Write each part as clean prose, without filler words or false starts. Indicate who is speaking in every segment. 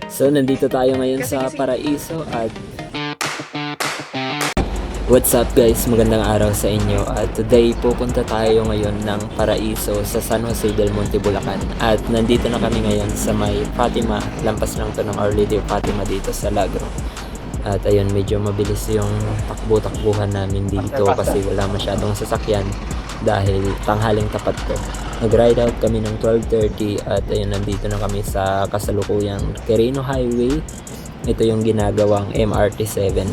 Speaker 1: So, nandito tayo ngayon sa Paraiso at what's up guys? Magandang araw sa inyo at today pupunta tayo ngayon ng Paraiso sa San Jose del Monte, Bulacan at nandito na kami ngayon sa may Fatima, lampas lang to ng Our Lady of Fatima dito sa Lagro. At ayun, medyo mabilis yung takbo-takbuhan namin dito kasi wala masyadong sasakyan dahil tanghaling tapat to. Nag-ride out kami ng 12:30 at ayun, nandito na kami sa kasalukuyang Quirino Highway. Ito yung ginagawang MRT-7.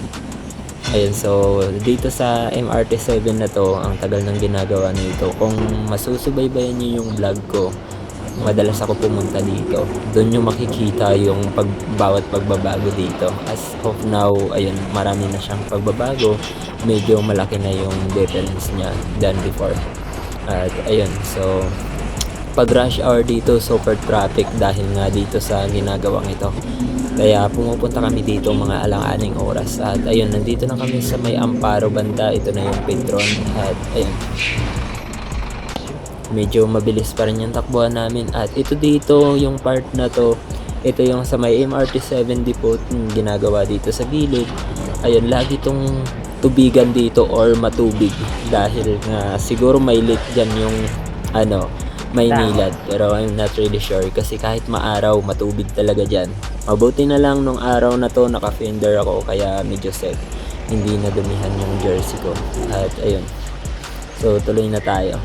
Speaker 1: Ayun, so dito sa MRT-7 na to, ang tagal ng ginagawa nito. Kung masusubaybayan nyo yung vlog ko, madalas ako pumunta dito. Doon nyo makikita yung bawat pagbabago dito. As of now, ayun, marami na siyang pagbabago. Medyo malaki na yung difference niya than before. At ayun, so pag rush hour dito, super traffic dahil nga dito sa ginagawang ito. Kaya pumupunta kami dito mga alang-aning oras. At ayun, nandito na kami sa may Amparo banda. Ito na yung Petron. At ayun, medyo mabilis pa rin yung takbuhan namin. At ito dito, yung part na to, ito yung sa may MRT-7 depot, ginagawa dito sa gilid. Ayun, lagi tong tubigan dito or matubig dahil nga siguro may leak dyan yung may nilad, pero I'm not really sure kasi kahit maaraw matubig talaga dyan. Mabuti na lang nung araw na to naka-fender ako kaya medyo safe, hindi na dumihan yung jersey ko. At ayun, so tuloy na tayo.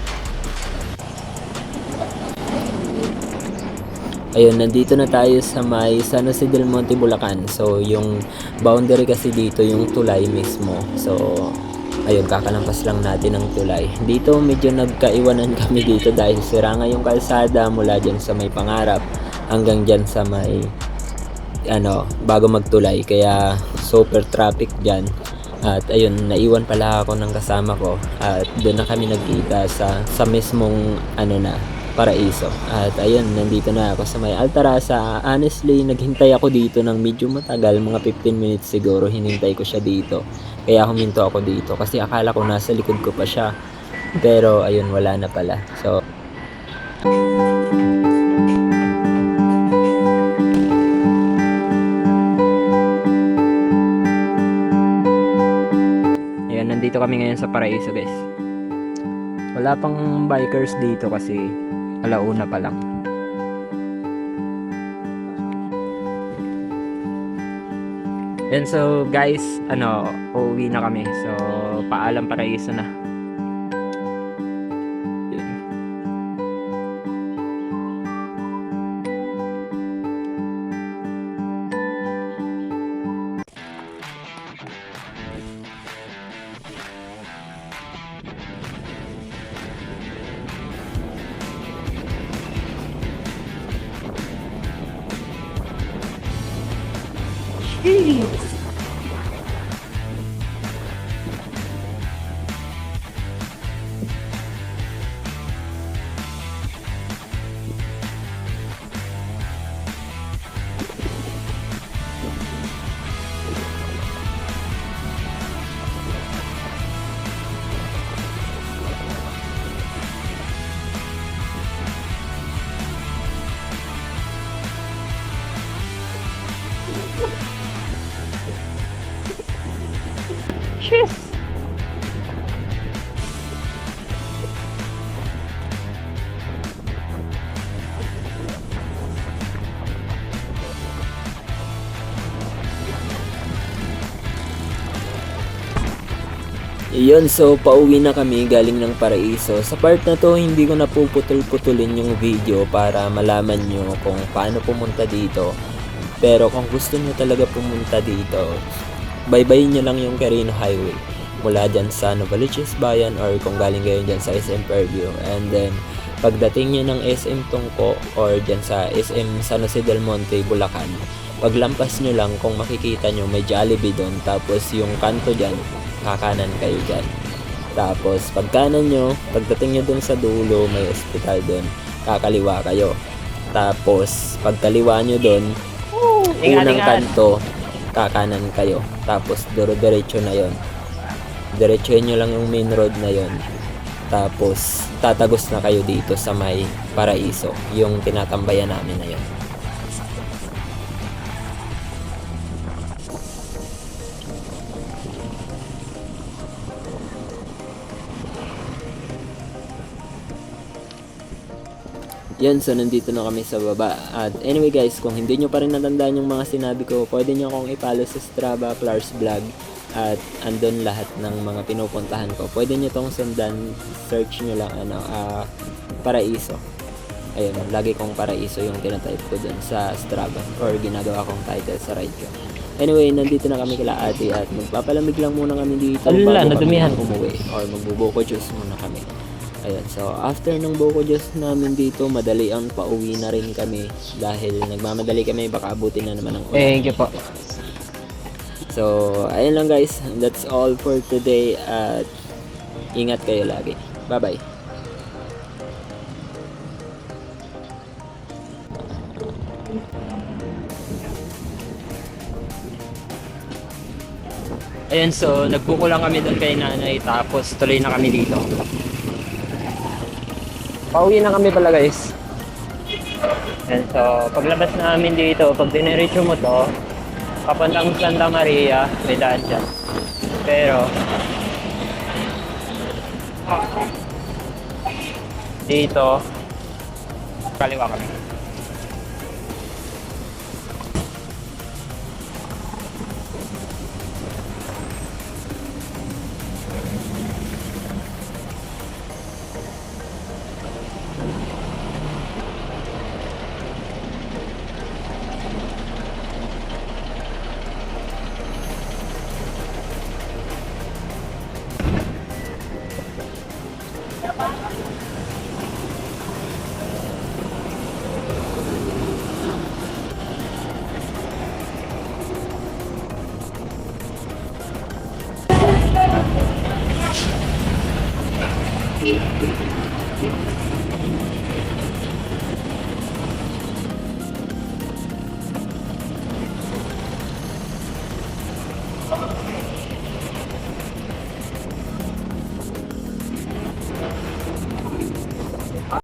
Speaker 1: Ayun, nandito na tayo sa may San Jose del Monte, Bulacan. So, yung boundary kasi dito, yung tulay mismo. So, ayun, kakalampas lang natin ng tulay. Dito, medyo nagkaiwanan kami dito dahil sira nga yung kalsada mula dyan sa may Pangarap hanggang dyan sa may, bago magtulay. Kaya, super traffic dyan. At ayun, naiwan pala ako ng kasama ko. At doon na kami nagkita sa mismong, Paraiso. At ayun, nandito na ako sa may Altarasa. Honestly, naghintay ako dito ng medyo matagal, mga 15 minutes siguro hinintay ko siya dito. Kaya huminto ako dito kasi akala ko nasa likod ko pa siya. Pero ayun, wala na pala. So, ayun, nandito kami ngayon sa Paraiso guys. Wala pang bikers dito kasi alauna pa lang. And so guys, uuwi na kami. So paalam, Paraiso na. Cheers! Iyon, so pauwi na kami galing ng Paraiso. Sa part na to, hindi ko na puputol-putulin yung video para malaman nyo kung paano pumunta dito. Pero kung gusto nyo talaga pumunta dito, baybayin nyo lang yung Quirino Highway mula dyan sa Novaliches Bayan or kung galing kayo dyan sa SM Fairview. And then, pagdating nyo ng SM Tungko or dyan sa SM San Jose del Monte, Bulacan, paglampas nyo lang, kung makikita nyo, may Jollibee doon. Tapos yung kanto dyan, kakanan kayo dyan. Tapos pagkanan nyo, pagdating nyo dun sa dulo, may ospital doon, kakaliwa kayo. Tapos pagkaliwa nyo dun, unang kanto, kakanan kayo. Tapos diretso na yon. Diretsuhin nyo lang yung main road na yon. Tapos tatagos na kayo dito sa may Paraiso, yung tinatambayan namin na yon. Yun, so nandito na kami sa baba. At anyway guys, kung hindi nyo pa rin natandaan yung mga sinabi ko, pwede nyo akong i-follow sa Strava, Clark's Vlog. At andun lahat ng mga pinupuntahan ko. Pwede nyo tong sundan, search nyo lang Paraiso. Ayun, lagi kong Paraiso yung tinatype ko dun sa Strava or ginagawa kong title sa ride ko. Anyway, nandito na kami kila ate at magpapalamig lang muna kami dito
Speaker 2: Ala,
Speaker 1: bago kami
Speaker 2: nadumihan.
Speaker 1: umuwi or magbubuko juice muna kami. Ayun, so after ng buko juice namin dito, madali ang pauwi na rin kami dahil nagmamadali kami, baka abutin na naman ng ulan.
Speaker 2: Thank you po.
Speaker 1: So, ayun lang guys, that's all for today at ingat kayo lagi. Bye-bye.
Speaker 2: Ayan, so nagbuko lang kami doon kay nanay tapos tuloy na kami dito. Pauwi na kami pala guys. Ayan, so paglabas namin dito, pag diniretso mo to, papuntang Santa Maria, may daan dyan. Pero, dito, kaliwa kami.